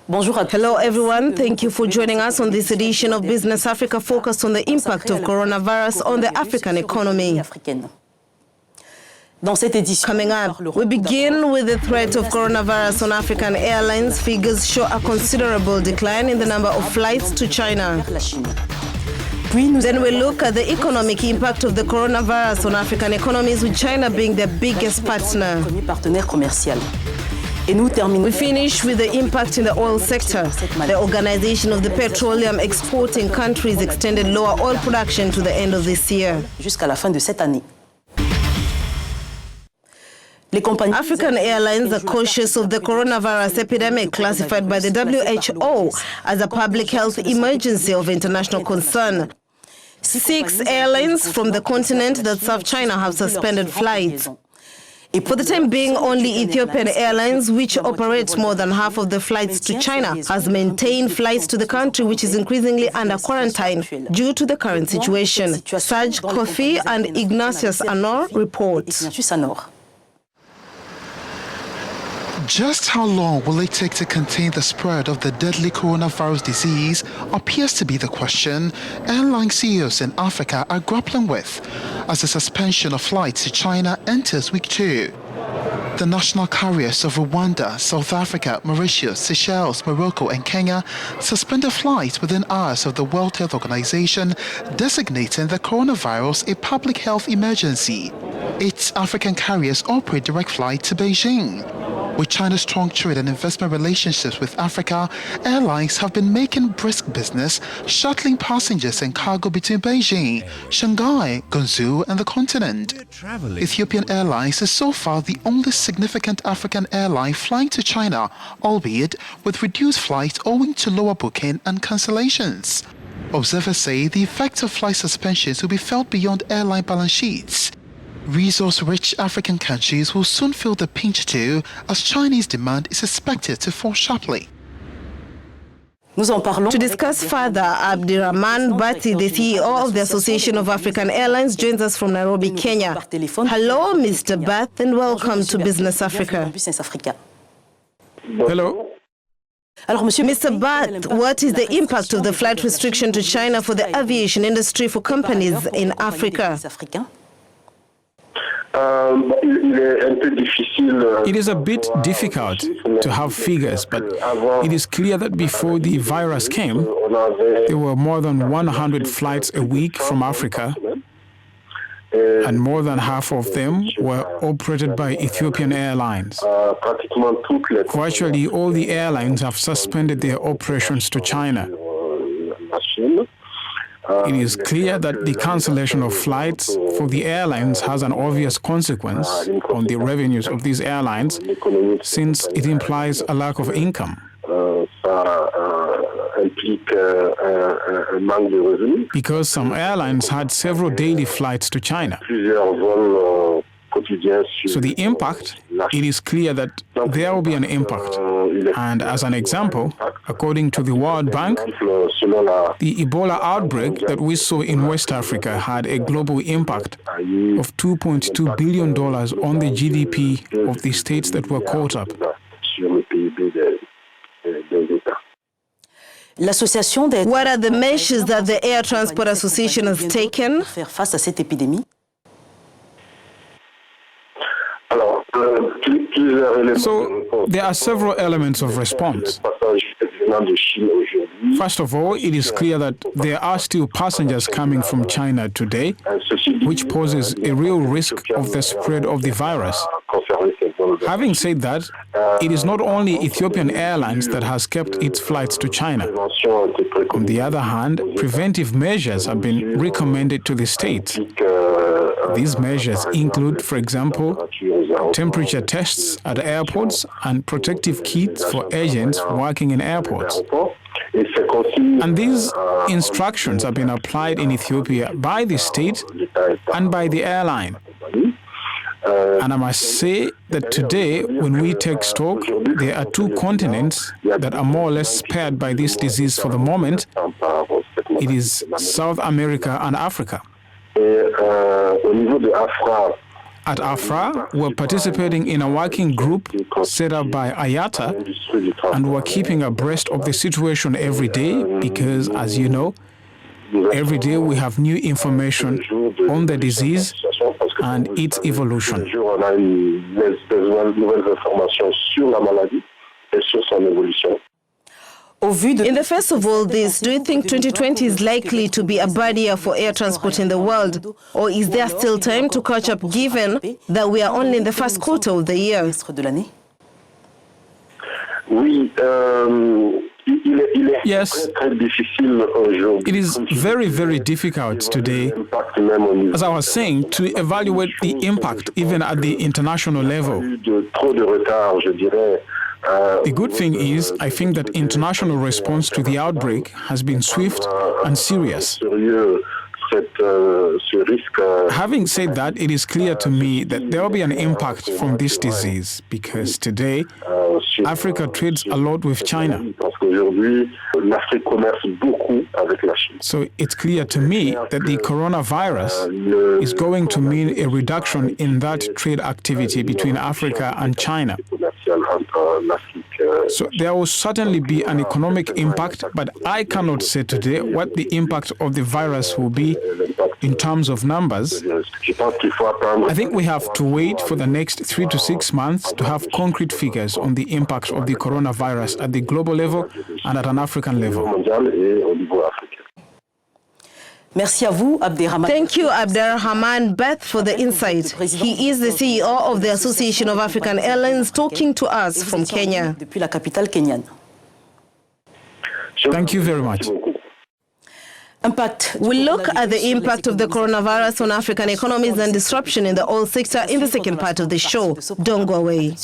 Hello, everyone. Thank you for joining us on this edition of Business Africa, focused on the impact of coronavirus on the African economy. Coming up, we begin with the threat of coronavirus on African airlines. Figures show a considerable decline in the number of flights to China. Then we look at the economic impact of the coronavirus on African economies, with China being their biggest partner. We finish with the impact in the oil sector. The Organization of the Petroleum Exporting Countries extended lower oil production to the end of this year. African airlines are cautious of the coronavirus epidemic, classified by the WHO as a public health emergency of international concern. 6 airlines from the continent that serve China have suspended flights. For the time being, only Ethiopian Airlines, which operates more than half of the flights to China, has maintained flights to the country, which is increasingly under quarantine due to the current situation. Serge Kofi and Ignatius Anor report. Just how long will it take to contain the spread of the deadly coronavirus disease appears to be the question airline CEOs in Africa are grappling with as the suspension of flights to China enters week 2. The national carriers of Rwanda, South Africa, Mauritius, Seychelles, Morocco and Kenya suspended flights within hours of the World Health Organization designating the coronavirus a public health emergency. 8 African carriers operate direct flights to Beijing. With China's strong trade and investment relationships with Africa, airlines have been making brisk business shuttling passengers and cargo between Beijing, Shanghai, Guangzhou and the continent. Ethiopian Airlines is so far the only significant African airline flying to China, albeit with reduced flights owing to lower booking and cancellations. Observers say the effect of flight suspensions will be felt beyond airline balance sheets. Resource-rich African countries will soon feel the pinch too, as Chinese demand is expected to fall sharply. To discuss further, Abdirahman Bati, the CEO of the Association of African Airlines, joins us from Nairobi, Kenya. Hello, Mr. Bath, and welcome to Business Africa. Hello. Mr. Bath, what is the impact of the flight restriction to China for the aviation industry for companies in Africa? It is a bit difficult to have figures, but it is clear that before the virus came, there were more than 100 flights a week from Africa, and more than half of them were operated by Ethiopian Airlines. Virtually all the airlines have suspended their operations to China. It is clear that the cancellation of flights for the airlines has an obvious consequence on the revenues of these airlines, since it implies a lack of income. Because some airlines had several daily flights to China. So the impact, it is clear that there will be an impact. And as an example, according to the World Bank, the Ebola outbreak that we saw in West Africa had a global impact of $2.2 billion on the GDP of the states that were caught up. What are the measures that the Air Transport Association has taken? So there are several elements of response. First of all, it is clear that there are still passengers coming from China today, which poses a real risk of the spread of the virus. Having said that, it is not only Ethiopian Airlines that has kept its flights to China. On the other hand, preventive measures have been recommended to the states. These measures include, for example, temperature tests at airports and protective kits for agents working in airports. And these instructions have been applied in Ethiopia by the state and by the airline. And I must say that today, when we take stock, there are 2 continents that are more or less spared by this disease for the moment. It is South America and Africa. at Afra, we're participating in a working group set up by IATA, and we're keeping abreast of the situation every day because, as you know, every day we have new information on the disease and its evolution. In the face of all this, do you think 2020 is likely to be a bad year for air transport in the world? Or is there still time to catch up given that we are only in the first quarter of the year? Yes, it is very, very difficult today, as I was saying, to evaluate the impact even at the international level. The good thing is, I think that international response to the outbreak has been swift and serious. Having said that, it is clear to me that there will be an impact from this disease because today, Africa trades a lot with China. So it's clear to me that the coronavirus is going to mean a reduction in that trade activity between Africa and China. So there will certainly be an economic impact, but I cannot say today what the impact of the virus will be in terms of numbers. I think we have to wait for the next 3 to 6 months to have concrete figures on the impact of the coronavirus at the global level and at an African level. Thank you, Abderrahman Beth, for the insight. He is the CEO of the Association of African Airlines, talking to us from Kenya. Thank you very much. We'll look at the impact of the coronavirus on African economies and disruption in the oil sector in the second part of the show. Don't go away.